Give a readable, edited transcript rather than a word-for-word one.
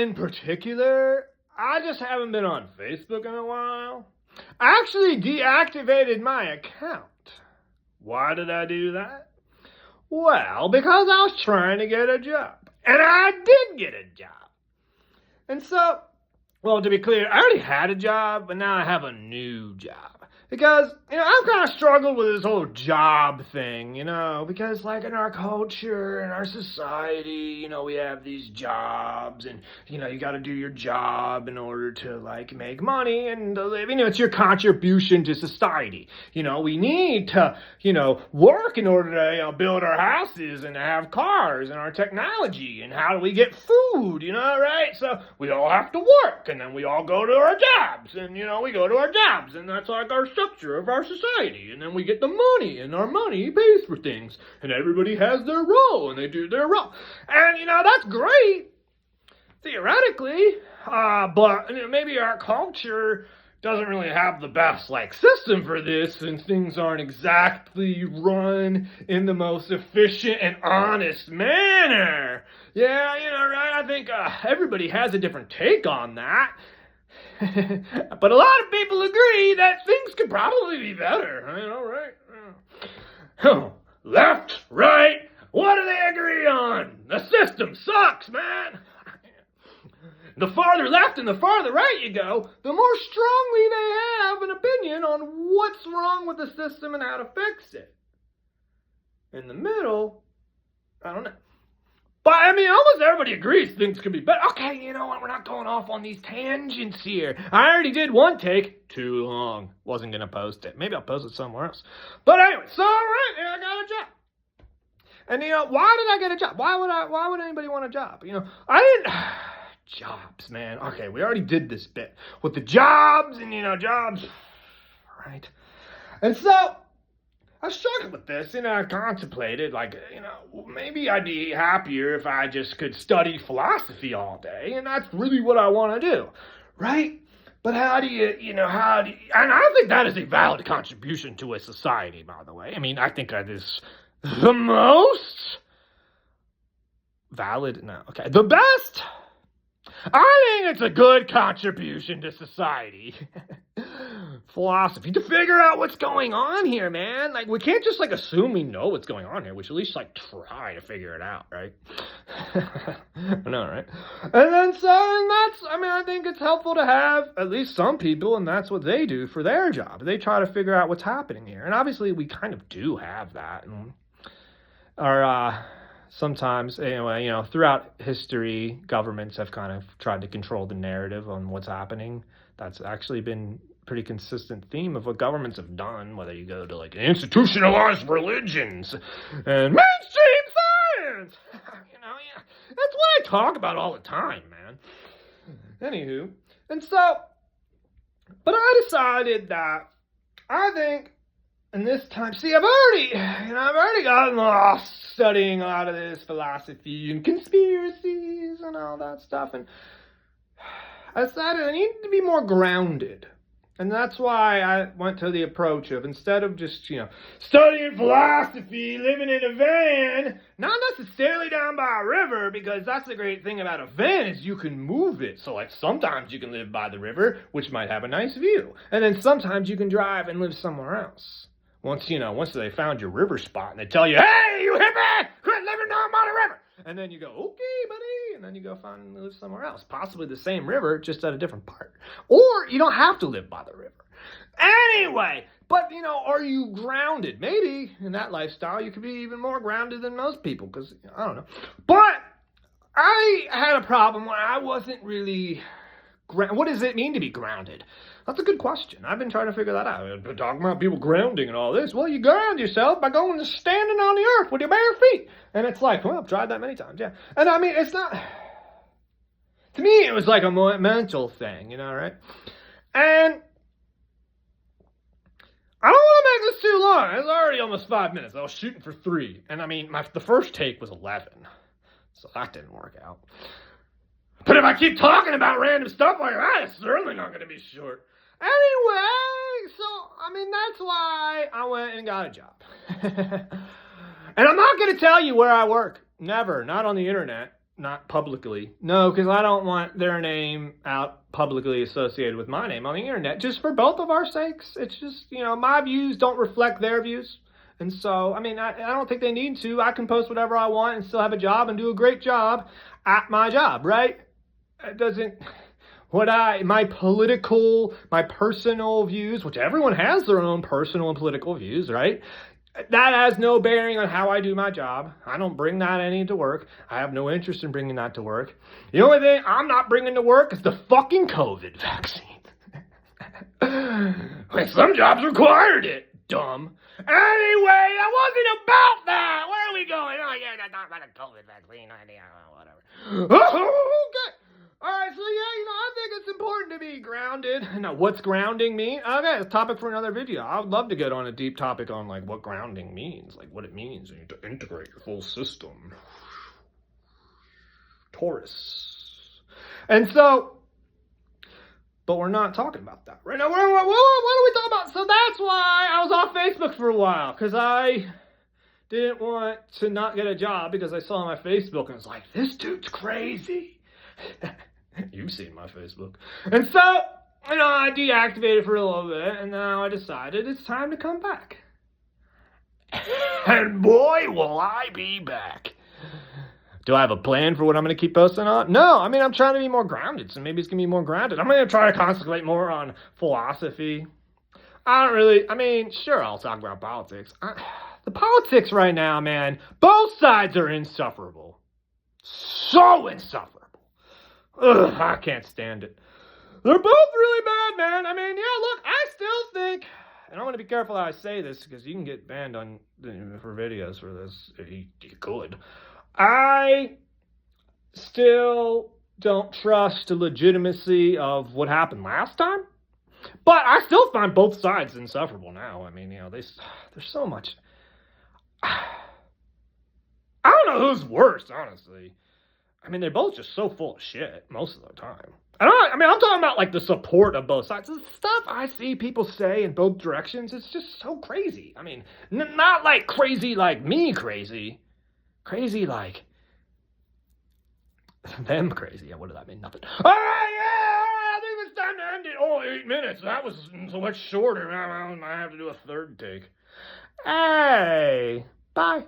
in particular, I just haven't been on Facebook in a while. I actually deactivated my account. Why did I do that? Well, because I was trying to get a job. And I did get a job. And so, well, to be clear, I already had a job, but now I have a new job. Because, I've kind of struggled with this whole job thing, because like in our culture, in our society, we have these jobs and, you got to do your job in order to like make money and live. It's your contribution to society. We need to, work in order to, build our houses and have cars and our technology and how do we get food, right? So we all have to work and then we all go to our jobs and, we go to our jobs and that's like our structure of our society, and then we get the money, and our money pays for things, and everybody has their role, and they do their role, and that's great, theoretically, but maybe our culture doesn't really have the best system for this, and things aren't exactly run in the most efficient and honest manner. Yeah, right, I think everybody has a different take on that. But a lot of people agree that things could probably be better. Right? Left, right, what do they agree on? The system sucks, man. The farther left and the farther right you go, the more strongly they have an opinion on what's wrong with the system and how to fix it. In the middle, I don't know. But, almost everybody agrees things could be better. Okay, you know what? We're not going off on these tangents here. I already did one take. Too long. Wasn't going to post it. Maybe I'll post it somewhere else. But anyway, so, right, I got a job. And, why did I get a job? Why would anybody want a job? I didn't... Jobs, man. Okay, we already did this bit with the jobs and, jobs. Right? And so... I struggled with this, and I contemplated, maybe I'd be happier if I just could study philosophy all day, and that's really what I want to do, right? But how do you, and I think that is a valid contribution to a society, by the way. I think that is the most valid, the best. I think it's a good contribution to society. Philosophy, to figure out what's going on here, man. We can't just, assume we know what's going on here. We should at least, try to figure it out, right? I know, right? And then, I think it's helpful to have at least some people, and that's what they do for their job. They try to figure out what's happening here. And obviously, we kind of do have that. Sometimes, anyway, throughout history, governments have kind of tried to control the narrative on what's happening. That's actually been a pretty consistent theme of what governments have done, whether you go to, institutionalized religions and mainstream science. That's what I talk about all the time, man. Anywho, and so, but I decided that I think in this time, I've already gotten lost studying a lot of this philosophy and conspiracies and all that stuff, and I decided I needed to be more grounded. And that's why I went to the approach of, instead of just, studying philosophy, living in a van, not necessarily down by a river, because that's the great thing about a van is you can move it. So, sometimes you can live by the river, which might have a nice view. And then sometimes you can drive and live somewhere else. Once they found your river spot and they tell you, hey, you hippie, quit living down by the river. And then you go, okay, buddy. And then you go find and live somewhere else. Possibly the same river, just at a different part. Or you don't have to live by the river. Anyway, but, are you grounded? Maybe in that lifestyle you could be even more grounded than most people, because, I don't know. But I had a problem where I wasn't really... What does it mean to be grounded? That's a good question. I've been trying to figure that out. I've been talking about people grounding and all this. Well, you ground yourself by going and standing on the earth with your bare feet. And it's well, I've tried that many times, yeah. And it's not... To me, it was like a mental thing, right? And I don't want to make this too long. It's already almost 5 minutes. I was shooting for 3. And the first take was 11. So that didn't work out. But if I keep talking about random stuff like that, it's certainly not going to be short. Anyway, so, that's why I went and got a job. And I'm not going to tell you where I work. Never. Not on the internet. Not publicly. No, because I don't want their name out publicly associated with my name on the internet, just for both of our sakes. It's just, my views don't reflect their views. And so, I don't think they need to. I can post whatever I want and still have a job and do a great job at my job, right? It doesn't, my personal views, which everyone has their own personal and political views, right? That has no bearing on how I do my job. I don't bring that any to work. I have no interest in bringing that to work. The only thing I'm not bringing to work is the fucking COVID vaccine. Like, some jobs required it, dumb. Anyway, that wasn't about that. Where are we going? Oh, yeah, that's not about a COVID vaccine. Whatever. Okay. All right, so yeah, I think it's important to be grounded. Now, what's grounding mean? Okay, it's a topic for another video. I would love to get on a deep topic on, like, what grounding means, like, what it means. You need to integrate your full system. Taurus. And so, but we're not talking about that right now. What are we talking about? So that's why I was off Facebook for a while, because I didn't want to not get a job, because I saw my Facebook and I was like, this dude's crazy. You've seen my Facebook. And so, I deactivated for a little bit, and now I decided it's time to come back. And boy, will I be back. Do I have a plan for what I'm going to keep posting on? No, I'm trying to be more grounded, so maybe it's going to be more grounded. I'm going to try to concentrate more on philosophy. Sure, I'll talk about politics. The politics right now, man, both sides are insufferable. So insufferable. Ugh, I can't stand it. They're both really bad, man. Look, I still think, and I'm going to be careful how I say this, because you can get banned for videos for this. You could. I still don't trust the legitimacy of what happened last time, but I still find both sides insufferable now. There's so much. I don't know who's worse, honestly. They're both just so full of shit most of the time. I'm talking about, like, the support of both sides. The stuff I see people say in both directions is just so crazy. Not like crazy like me crazy. Crazy like them crazy. Yeah, what did that mean? Nothing. All right, I think it's time to end it. Oh, 8 minutes. That was so much shorter. I have to do a third take. Hey, bye.